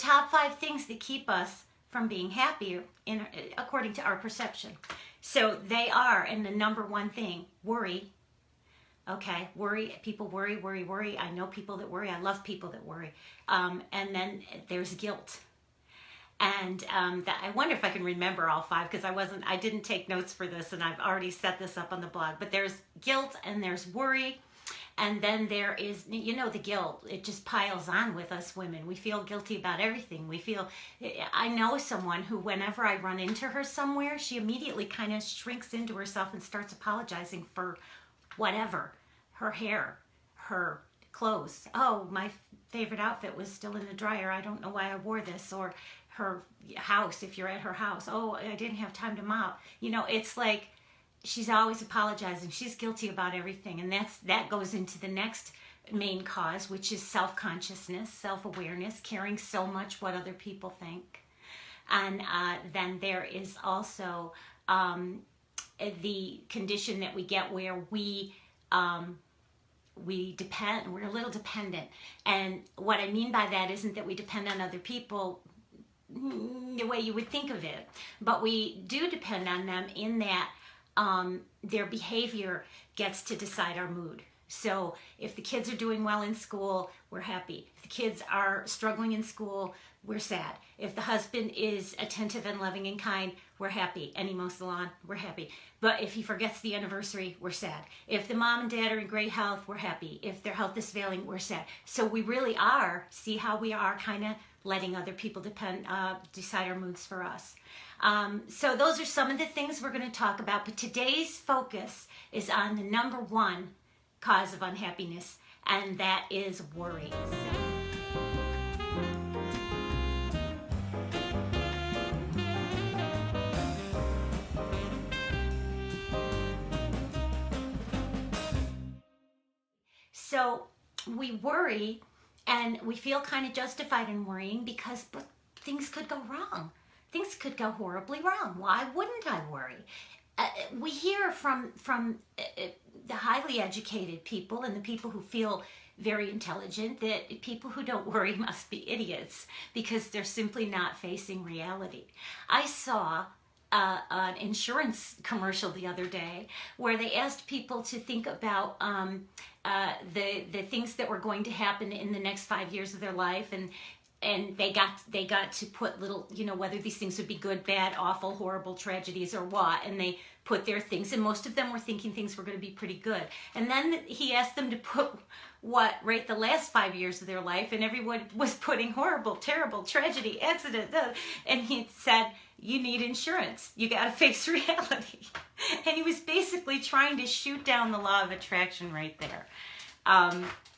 top 5 things that keep us from being happy according to our perception. So they are, and the number 1 thing, worry. Okay, worry. People worry, worry, worry. I know people that worry. I love people that worry. And then there's guilt. And I wonder if I can remember all 5, because I didn't take notes for this, and I've already set this up on the blog. But there's guilt, and there's worry, and then there is, the guilt. It just piles on with us women. We feel guilty about everything. I know someone who, whenever I run into her somewhere, she immediately kind of shrinks into herself and starts apologizing for whatever. Her hair, her clothes. Oh, my favorite outfit was still in the dryer. I don't know why I wore this. Or her house, if you're at her house. Oh, I didn't have time to mop. It's like she's always apologizing. She's guilty about everything. And that goes into the next main cause, which is self-consciousness, self-awareness, caring so much what other people think. And then there is also the condition that we get where we depend, we're a little dependent. And what I mean by that isn't that we depend on other people the way you would think of it, but we do depend on them in that their behavior gets to decide our mood. So if the kids are doing well in school, we're happy. If the kids are struggling in school, we're sad. If the husband is attentive and loving and kind, we're happy. And he mows the lawn, we're happy. But if he forgets the anniversary, we're sad. If the mom and dad are in great health, we're happy. If their health is failing, we're sad. So we really are, see how we are kind of letting other people decide our moods for us. So those are some of the things we're going to talk about. But today's focus is on the number 1 cause of unhappiness, and that is worry. So we worry, and we feel kind of justified in worrying because things could go wrong. Things could go horribly wrong. Why wouldn't I worry? We hear from the highly educated people and the people who feel very intelligent that people who don't worry must be idiots because they're simply not facing reality. I saw an insurance commercial the other day where they asked people to think about the things that were going to happen in the next 5 years of their life, and they got to put little, whether these things would be good, bad, awful, horrible, tragedies, or what, and they put their things, and most of them were thinking things were going to be pretty good. And then he asked them to put rate the last 5 years of their life, and everyone was putting horrible, terrible, tragedy, accident, and he said, you need insurance. You got to face reality. And he was basically trying to shoot down the law of attraction right there.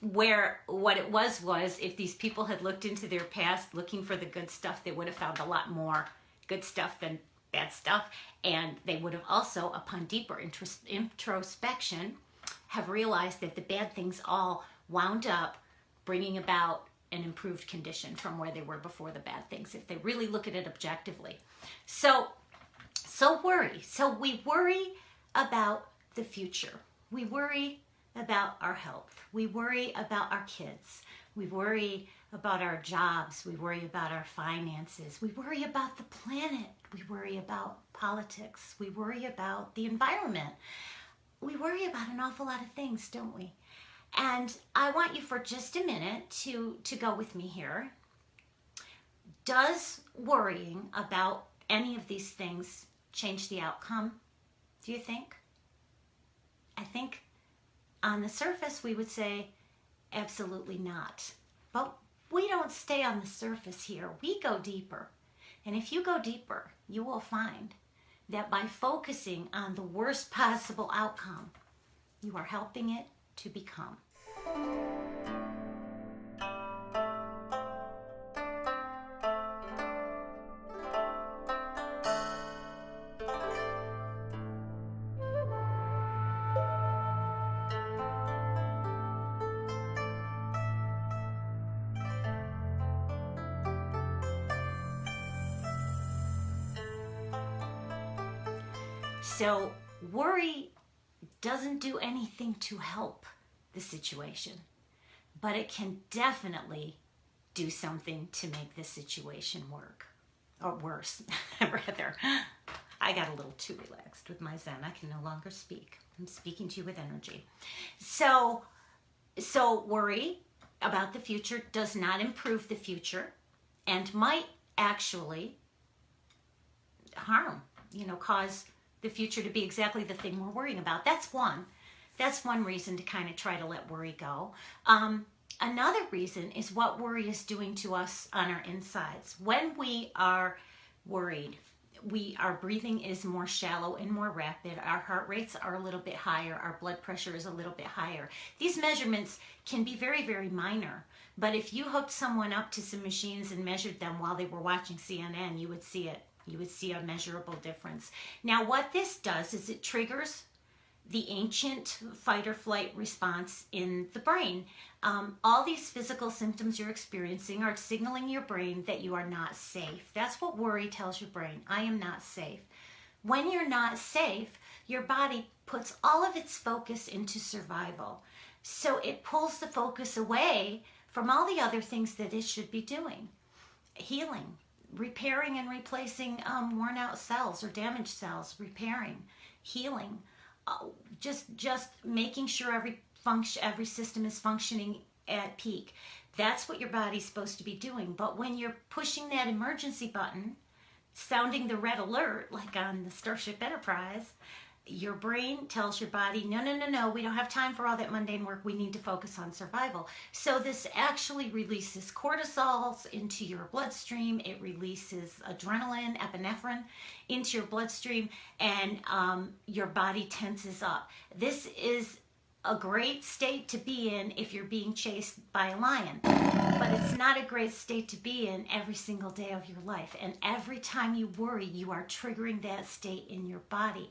Where what it was if these people had looked into their past looking for the good stuff, they would have found a lot more good stuff than bad stuff. And they would have also, upon deeper introspection, have realized that the bad things all wound up bringing about an improved condition from where they were before the bad things, if they really look at it objectively. So worry. So we worry about the future. We worry about our health. We worry about our kids. We worry about our jobs. We worry about our finances. We worry about the planet. We worry about politics. We worry about the environment. We worry about an awful lot of things, don't we? And I want you for just a minute to go with me here. Does worrying about any of these things change the outcome, do you think? I think on the surface we would say absolutely not. But we don't stay on the surface here. We go deeper. And if you go deeper, you will find that by focusing on the worst possible outcome, you are helping it to become. So worry doesn't do anything to help the situation, but it can definitely do something to make the situation work, or worse, rather. I got a little too relaxed with my Zen. I can no longer speak. I'm speaking to you with energy. So worry about the future does not improve the future and might actually harm, cause the future to be exactly the thing we're worrying about. That's one reason to kind of try to let worry go. Another reason is what worry is doing to us on our insides. When we are worried, our breathing is more shallow and more rapid. Our heart rates are a little bit higher. Our blood pressure is a little bit higher. These measurements can be very, very minor. But if you hooked someone up to some machines and measured them while they were watching CNN, you would see it. You would see a measurable difference. Now, what this does is it triggers the ancient fight or flight response in the brain. All these physical symptoms you're experiencing are signaling your brain that you are not safe. That's what worry tells your brain. I am not safe. When you're not safe, your body puts all of its focus into survival. So it pulls the focus away from all the other things that it should be doing. Healing, repairing and replacing worn out cells or damaged cells, repairing, healing, just making sure every system is functioning at peak. That's what your body's supposed to be doing. But when you're pushing that emergency button, sounding the red alert, like on the Starship Enterprise, your brain tells your body, no, we don't have time for all that mundane work. We need to focus on survival. So this actually releases cortisols into your bloodstream. It releases adrenaline, epinephrine into your bloodstream, and your body tenses up. This is a great state to be in if you're being chased by a lion, but it's not a great state to be in every single day of your life. And every time you worry, you are triggering that state in your body.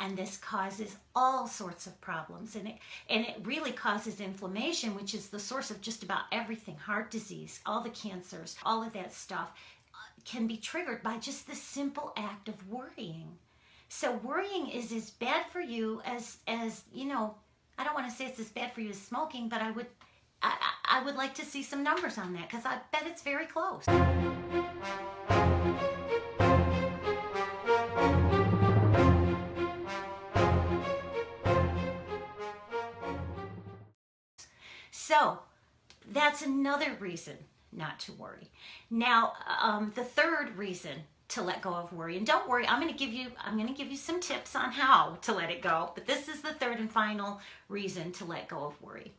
And this causes all sorts of problems. And it really causes inflammation, which is the source of just about everything. Heart disease, all the cancers, all of that stuff can be triggered by just the simple act of worrying. So worrying is as bad for you as I don't want to say it's as bad for you as smoking, but I would like to see some numbers on that, because I bet it's very close. So that's another reason not to worry. Now, the third reason to let go of worry, and don't worry, I'm going to give you some tips on how to let it go, but this is the third and final reason to let go of worry.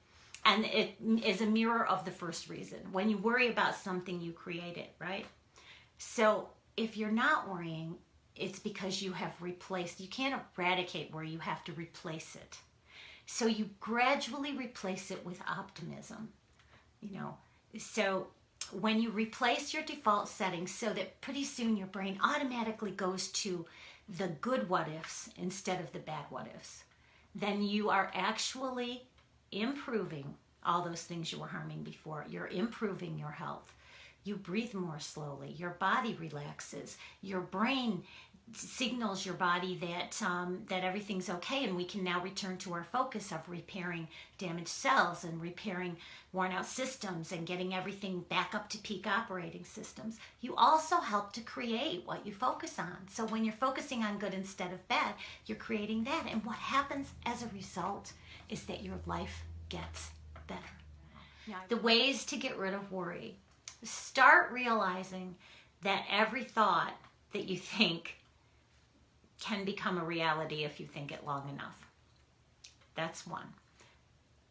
And it is a mirror of the first reason. When you worry about something, you create it, right? So if you're not worrying, it's because you can't eradicate worry, you have to replace it. So you gradually replace it with optimism, So when you replace your default settings so that pretty soon your brain automatically goes to the good what ifs instead of the bad what ifs, then you are actually improving all those things you were harming before. You're improving your health. You breathe more slowly. Your body relaxes. Your brain signals your body that everything's okay, and we can now return to our focus of repairing damaged cells and repairing worn out systems and getting everything back up to peak operating systems. You also help to create what you focus on. So when you're focusing on good instead of bad, you're creating that. And what happens as a result is that your life gets better. The ways to get rid of worry. Start realizing that every thought that you think can become a reality if you think it long enough. That's one.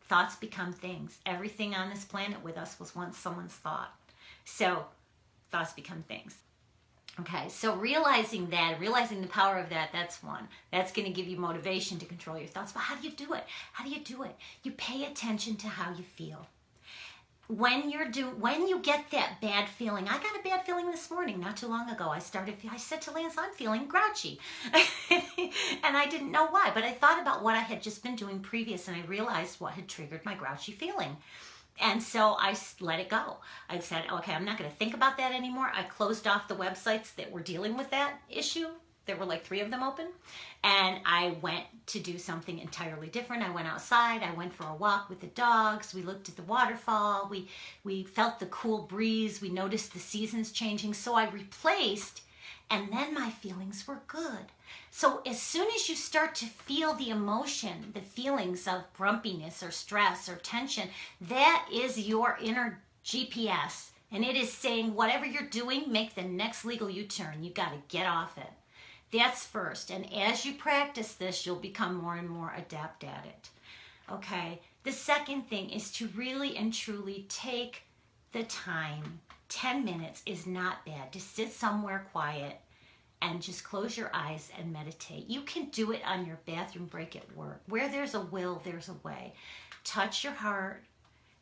Thoughts become things. Everything on this planet with us was once someone's thought. So thoughts become things. Okay, so realizing the power of that, that's one. That's going to give you motivation to control your thoughts. But how do you do it? You pay attention to how you feel. When you get that bad feeling, I got a bad feeling this morning, not too long ago. I said to Lance, I'm feeling grouchy. And I didn't know why, but I thought about what I had just been doing previous, and I realized what had triggered my grouchy feeling. And so I let it go. I said, okay, I'm not going to think about that anymore. I closed off the websites that were dealing with that issue, There were like 3 of them open. And I went to do something entirely different. I went outside. I went for a walk with the dogs. We looked at the waterfall. We felt the cool breeze. We noticed the seasons changing. So I replaced, and then my feelings were good. So as soon as you start to feel the emotion, the feelings of grumpiness or stress or tension, that is your inner GPS. And it is saying, whatever you're doing, make the next legal U-turn. You got to get off it. That's first. And as you practice this, you'll become more and more adept at it. Okay. The second thing is to really and truly take the time. 10 minutes is not bad. To sit somewhere quiet and just close your eyes and meditate. You can do it on your bathroom break at work. Where there's a will, there's a way. Touch your heart.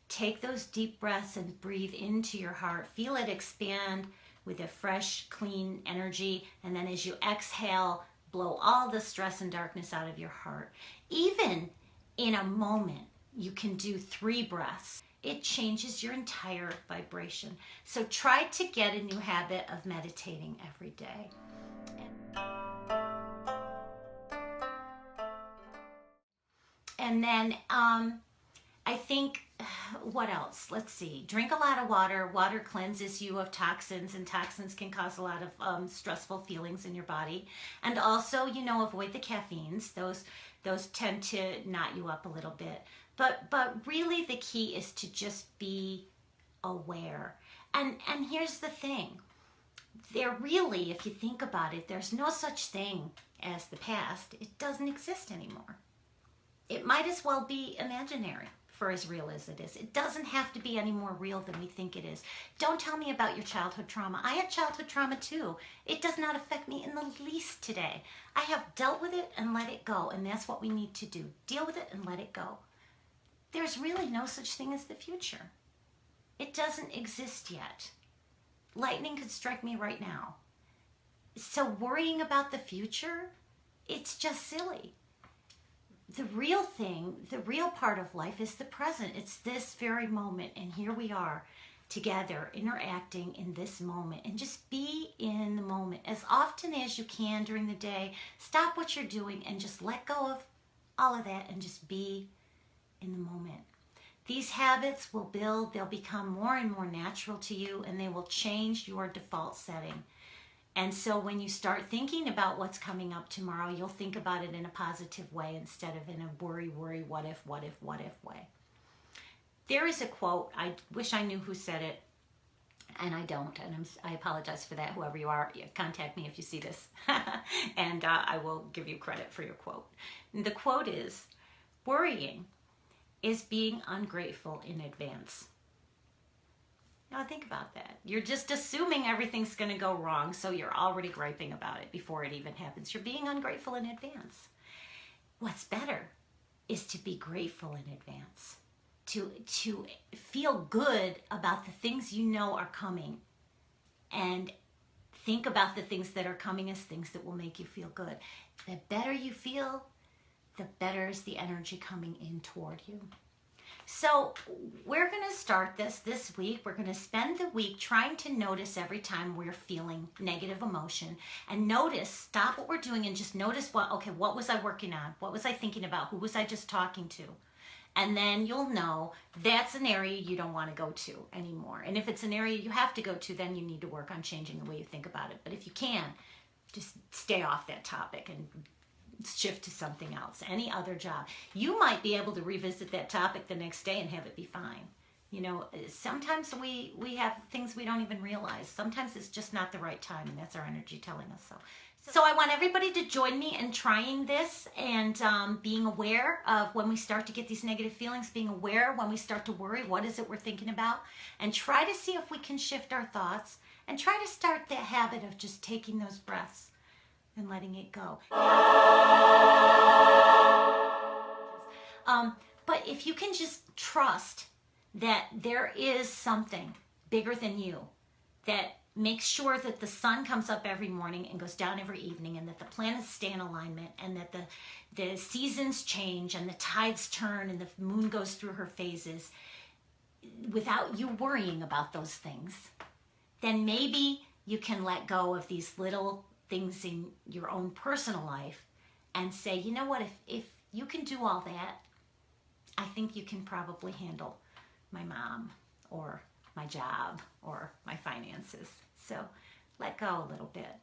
Take those deep breaths and breathe into your heart. Feel it expand with a fresh, clean energy. And then as you exhale, blow all the stress and darkness out of your heart. Even in a moment, you can do 3 breaths. It changes your entire vibration. So try to get a new habit of meditating every day. And then I think, what else? Let's see. Drink a lot of water. Water cleanses you of toxins, and toxins can cause a lot of stressful feelings in your body. And also, avoid the caffeines. Those tend to knot you up a little bit. But really the key is to just be aware. And here's the thing. There really, if you think about it, there's no such thing as the past. It doesn't exist anymore. It might as well be imaginary for as real as it is. It doesn't have to be any more real than we think it is. Don't tell me about your childhood trauma. I had childhood trauma too. It does not affect me in the least today. I have dealt with it and let it go, and that's what we need to do. Deal with it and let it go. There's really no such thing as the future. It doesn't exist yet. Lightning could strike me right now. So worrying about the future, it's just silly. The real thing, the real part of life is the present. It's this very moment, and here we are together interacting in this moment, and just be in the moment as often as you can during the day. Stop what you're doing and just let go of all of that and just be in the moment. These habits will build, they'll become more and more natural to you, and they will change your default setting. And so when you start thinking about what's coming up tomorrow, you'll think about it in a positive way instead of in a worry, what if way. There is a quote, I wish I knew who said it, and I don't, and I apologize for that. Whoever you are, contact me if you see this, and I will give you credit for your quote. And the quote is, worrying is being ungrateful in advance. Now think about that. You're just assuming everything's going to go wrong, so you're already griping about it before it even happens. You're being ungrateful in advance. What's better is to be grateful in advance, to feel good about the things you know are coming, and think about the things that are coming as things that will make you feel good. The better you feel, the better is the energy coming in toward you. So we're going to start this week. We're going to spend the week trying to notice every time we're feeling negative emotion, and stop what we're doing and just notice what was I working on? What was I thinking about? Who was I just talking to? And then you'll know that's an area you don't want to go to anymore. And if it's an area you have to go to, then you need to work on changing the way you think about it. But if you can, just stay off that topic and shift to something else, any other job. You might be able to revisit that topic the next day and have it be fine. Sometimes we have things we don't even realize. Sometimes it's just not the right time, and that's our energy telling us so. So I want everybody to join me in trying this and being aware of when we start to get these negative feelings, being aware when we start to worry, what is it we're thinking about, and try to see if we can shift our thoughts, and try to start the habit of just taking those breaths and letting it go. But if you can just trust that there is something bigger than you that makes sure that the sun comes up every morning and goes down every evening, and that the planets stay in alignment, and that the seasons change and the tides turn and the moon goes through her phases without you worrying about those things, then maybe you can let go of these little things in your own personal life and say, you know what, if you can do all that, I think you can probably handle my mom or my job or my finances. So let go a little bit.